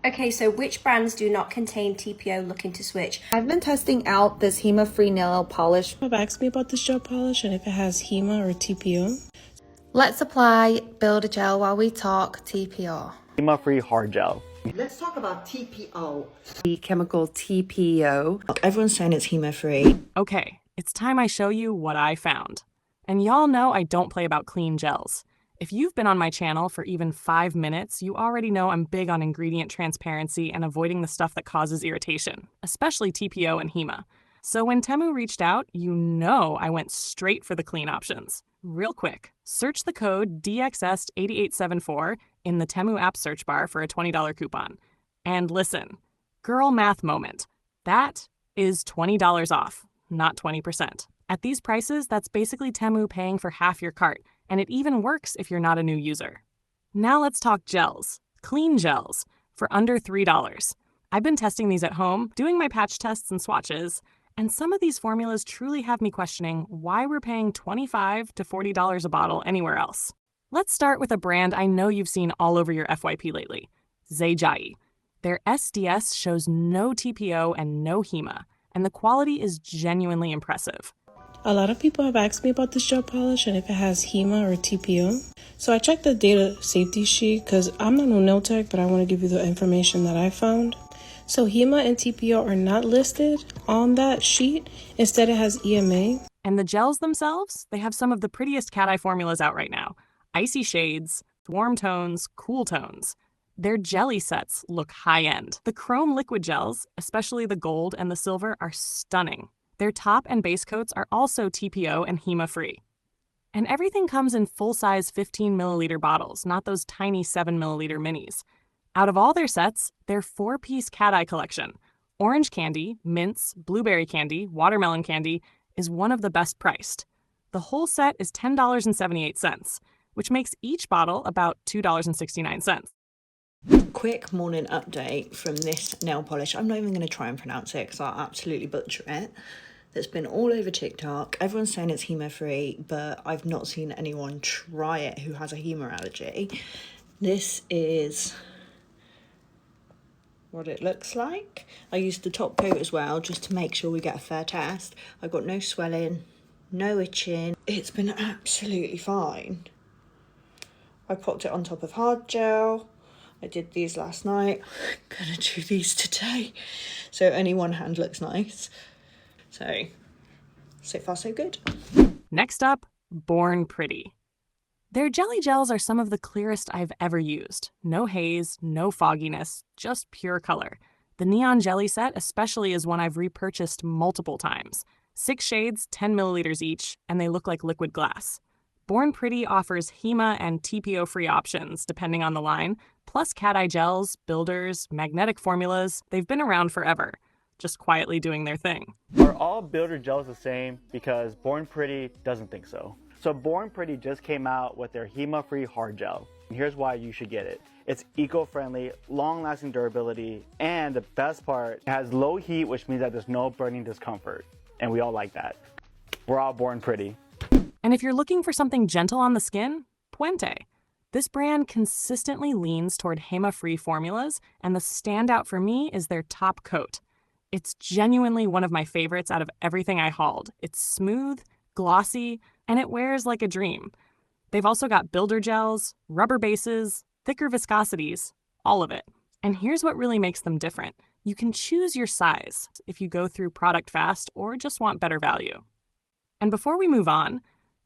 Okay, so which brands do not contain TPO looking to switch? I've been testing out this HEMA-free nail polish. Have asked me about this gel polish and if it has HEMA or TPO. Let's apply Builder Gel while we talk TPO. HEMA-free hard gel. Let's talk about TPO. The chemical TPO. Everyone's saying it's HEMA-free. Okay, it's time I show you what I found. And y'all know I don't play about clean gels. If you've been on my channel for even 5 minutes, you already know I'm big on ingredient transparency and avoiding the stuff that causes irritation, especially TPO and HEMA. So when Temu reached out, you know I went straight for the clean options. Real quick, search the code DXS8874 in the Temu app search bar for a $20 coupon. And listen, girl math moment. That is $20 off, not 20%. At these prices, that's basically Temu paying for half your cart, and it even works if you're not a new user. Now let's talk gels, clean gels, for under $3. I've been testing these at home, doing my patch tests and swatches, and some of these formulas truly have me questioning why we're paying $25 to $40 a bottle anywhere else. Let's start with a brand I know you've seen all over your FYP lately, XEIJAYI. Their SDS shows no TPO and no HEMA, and the quality is genuinely impressive. A lot of people have asked me about this gel polish and if it has HEMA or TPO. So I checked the data safety sheet because I'm not no nail tech, but I want to give you the information that I found. So HEMA and TPO are not listed on that sheet. Instead, it has EMA. And the gels themselves, they have some of the prettiest cat eye formulas out right now. Icy shades, warm tones, cool tones. Their jelly sets look high-end. The chrome liquid gels, especially the gold and the silver, are stunning. Their top and base coats are also TPO and HEMA-free. And everything comes in full-size 15-milliliter bottles, not those tiny 7-milliliter minis. Out of all their sets, their 4-piece cat eye collection, orange candy, mints, blueberry candy, watermelon candy, is one of the best priced. The whole set is $10.78, which makes each bottle about $2.69. Quick morning update from this nail polish. I'm not even going to try and pronounce it because I'll absolutely butcher it. That's been all over TikTok. Everyone's saying it's HEMA-free, but I've not seen anyone try it who has a HEMA allergy. This is what it looks like. I used the top coat as well just to make sure we get a fair test. I've got no swelling, no itching. It's been absolutely fine. I popped it on top of hard gel. I did these last night. I'm gonna do these today. So only one hand looks nice. So far so good. Next up, Born Pretty. Their jelly gels are some of the clearest I've ever used. No haze, no fogginess, just pure color. The neon jelly set especially is one I've repurchased multiple times. 6 shades, 10 milliliters each, and they look like liquid glass. Born Pretty offers HEMA and TPO-free options depending on the line, plus cat eye gels, builders, magnetic formulas. They've been around forever, just quietly doing their thing. Are all builder gels the same? Because Born Pretty doesn't think so. So Born Pretty just came out with their HEMA-free hard gel. And here's why you should get it. It's eco-friendly, long-lasting durability, and the best part, it has low heat, which means that there's no burning discomfort. And we all like that. We're all Born Pretty. And if you're looking for something gentle on the skin, Puente. This brand consistently leans toward HEMA-free formulas, and the standout for me is their top coat. It's genuinely one of my favorites out of everything I hauled. It's smooth, glossy, and it wears like a dream. They've also got builder gels, rubber bases, thicker viscosities, all of it. And here's what really makes them different. You can choose your size if you go through product fast or just want better value. And before we move on,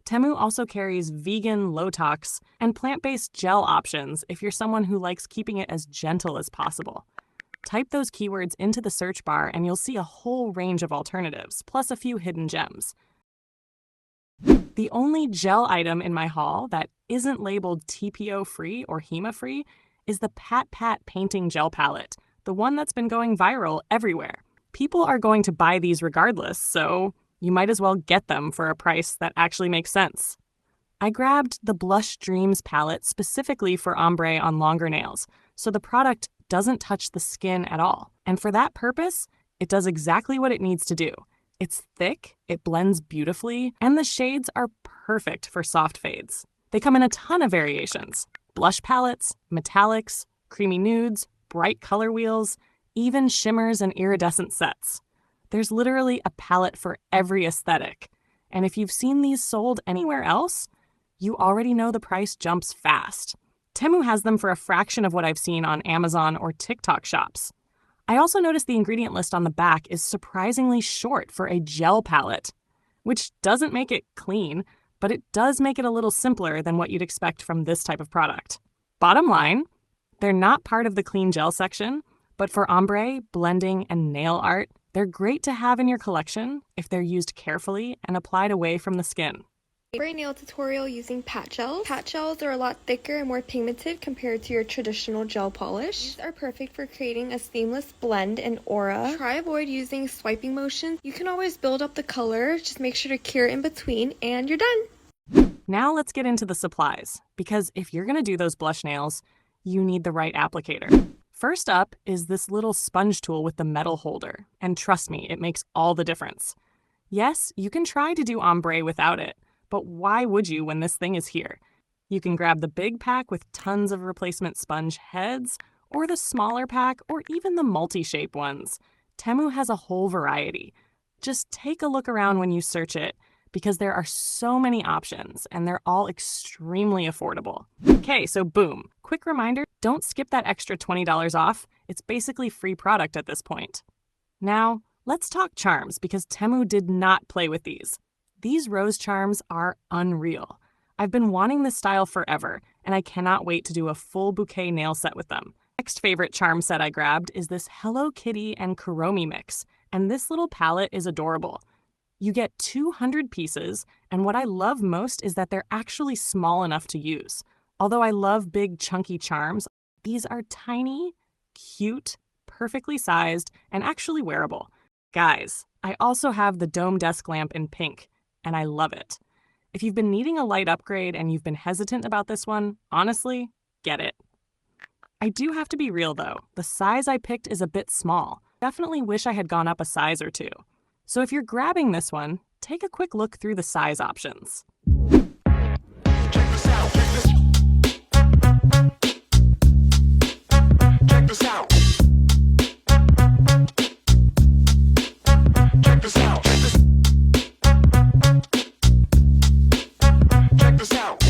Temu also carries vegan, low-tox, and plant-based gel options if you're someone who likes keeping it as gentle as possible. Type those keywords into the search bar and you'll see a whole range of alternatives, plus a few hidden gems. The only gel item in my haul that isn't labeled TPO-free or HEMA-free is the Pat Pat Painting Gel Palette, the one that's been going viral everywhere. People are going to buy these regardless, so you might as well get them for a price that actually makes sense. I grabbed the Blush Dreams palette specifically for ombre on longer nails, so the product doesn't touch the skin at all. And for that purpose, it does exactly what it needs to do. It's thick, it blends beautifully, and the shades are perfect for soft fades. They come in a ton of variations: blush palettes, metallics, creamy nudes, bright color wheels, even shimmers and iridescent sets. There's literally a palette for every aesthetic. And if you've seen these sold anywhere else, you already know the price jumps fast. Temu has them for a fraction of what I've seen on Amazon or TikTok shops. I also noticed the ingredient list on the back is surprisingly short for a gel palette, which doesn't make it clean, but it does make it a little simpler than what you'd expect from this type of product. Bottom line, they're not part of the clean gel section, but for ombre, blending, and nail art, they're great to have in your collection if they're used carefully and applied away from the skin. For a nail tutorial using pat gels. Pat gels are a lot thicker and more pigmented compared to your traditional gel polish. These are perfect for creating a seamless blend and aura. Try avoid using swiping motions. You can always build up the color, just make sure to cure in between and you're done. Now let's get into the supplies, because if you're going to do those blush nails, you need the right applicator. First up is this little sponge tool with the metal holder, and trust me, it makes all the difference. Yes, you can try to do ombre without it, but why would you when this thing is here? You can grab the big pack with tons of replacement sponge heads, or the smaller pack, or even the multi-shape ones. Temu has a whole variety. Just take a look around when you search it, because there are so many options, and they're all extremely affordable. Okay, so boom. Quick reminder, don't skip that extra $20 off. It's basically free product at this point. Now, let's talk charms, because Temu did not play with these. These rose charms are unreal. I've been wanting this style forever, and I cannot wait to do a full bouquet nail set with them. Next favorite charm set I grabbed is this Hello Kitty and Kuromi mix, and this little palette is adorable. You get 200 pieces, and what I love most is that they're actually small enough to use. Although I love big chunky charms, these are tiny, cute, perfectly sized, and actually wearable. Guys, I also have the dome desk lamp in pink, and I love it. If you've been needing a light upgrade and you've been hesitant about this one, honestly, get it. I do have to be real though, the size I picked is a bit small. Definitely wish I had gone up a size or two. So if you're grabbing this one, take a quick look through the size options. Check this out. Check this out. Check this out. Check this out.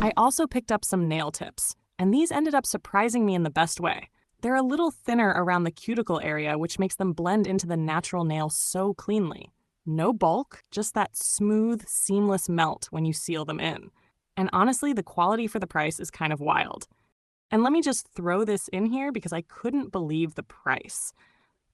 I also picked up some nail tips, and these ended up surprising me in the best way. They're a little thinner around the cuticle area, which makes them blend into the natural nail so cleanly. No bulk, just that smooth, seamless melt when you seal them in. And honestly, the quality for the price is kind of wild. And let me just throw this in here because I couldn't believe the price.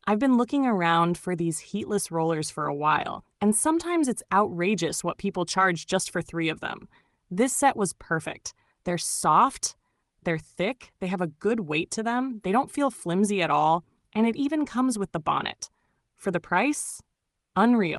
I've been looking around for these heatless rollers for a while, and sometimes it's outrageous what people charge just for 3 of them. This set was perfect. They're soft, they're thick, they have a good weight to them, they don't feel flimsy at all, and it even comes with the bonnet. For the price, unreal.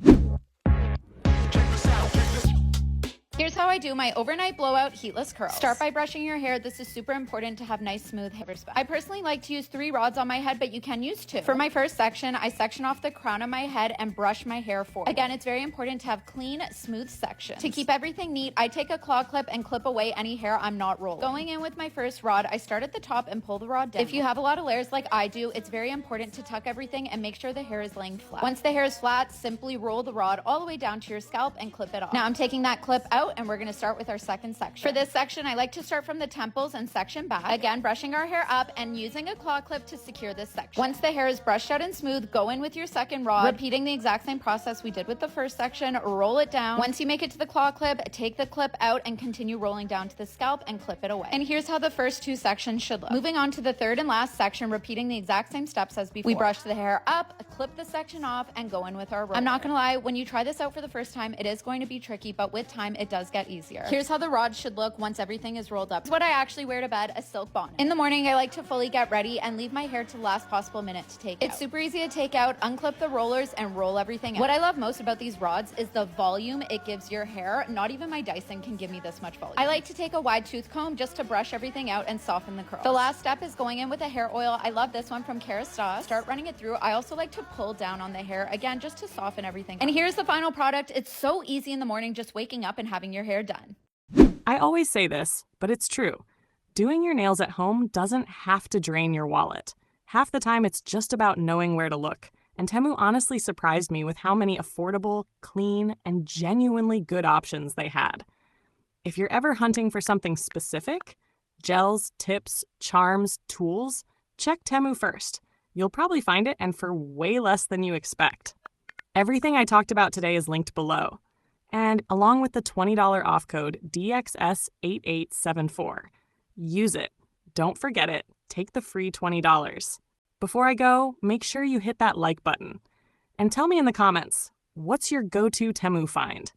Here's how I do my overnight blowout heatless curls. Start by brushing your hair. This is super important to have nice smooth hair. I personally like to use 3 rods on my head, but you can use 2. For my first section, I section off the crown of my head and brush my hair forward. Again, it's very important to have clean, smooth sections. To keep everything neat, I take a claw clip and clip away any hair I'm not rolling. Going in with my first rod, I start at the top and pull the rod down. If you have a lot of layers like I do, it's very important to tuck everything and make sure the hair is laying flat. Once the hair is flat, simply roll the rod all the way down to your scalp and clip it off. Now I'm taking that clip out and we're going to start with our second section. For this section, I like to start from the temples and section back. Again, brushing our hair up and using a claw clip to secure this section. Once the hair is brushed out and smooth, go in with your second rod, repeating the exact same process we did with the first section. Roll it down. Once you make it to the claw clip, take the clip out and continue rolling down to the scalp and clip it away. And here's how the first 2 sections should look. Moving on to the third and last section, repeating the exact same steps as before. We brush the hair up, clip the section off, and go in with our roller. I'm not gonna lie, when you try this out for the first time, it is going to be tricky, but with time, it does get easier. Here's how the rod should look once everything is rolled up. This is what I actually wear to bed, a silk bonnet. In the morning, I like to fully get ready and leave my hair to the last possible minute to take out. It's super easy to take out, unclip the rollers, and roll everything out. What I love most about these rods is the volume it gives your hair. Not even my Dyson can give me this much volume. I like to take a wide tooth comb just to brush everything out and soften the curls. The last step is going in with a hair oil. I love this one from Kerastase. Start running it through. I also like to pull down on the hair, again, just to soften everything. And here's the final product. It's so easy in the morning just waking up and having your hair done. I always say this, but it's true. Doing your nails at home doesn't have to drain your wallet. Half the time, it's just about knowing where to look. And Temu honestly surprised me with how many affordable, clean, and genuinely good options they had. If you're ever hunting for something specific, gels, tips, charms, tools, check Temu first. You'll probably find it, and for way less than you expect. Everything I talked about today is linked below. And along with the $20 off code DXS8874. Use it. Don't forget it. Take the free $20. Before I go, make sure you hit that like button. And tell me in the comments, what's your go-to Temu find?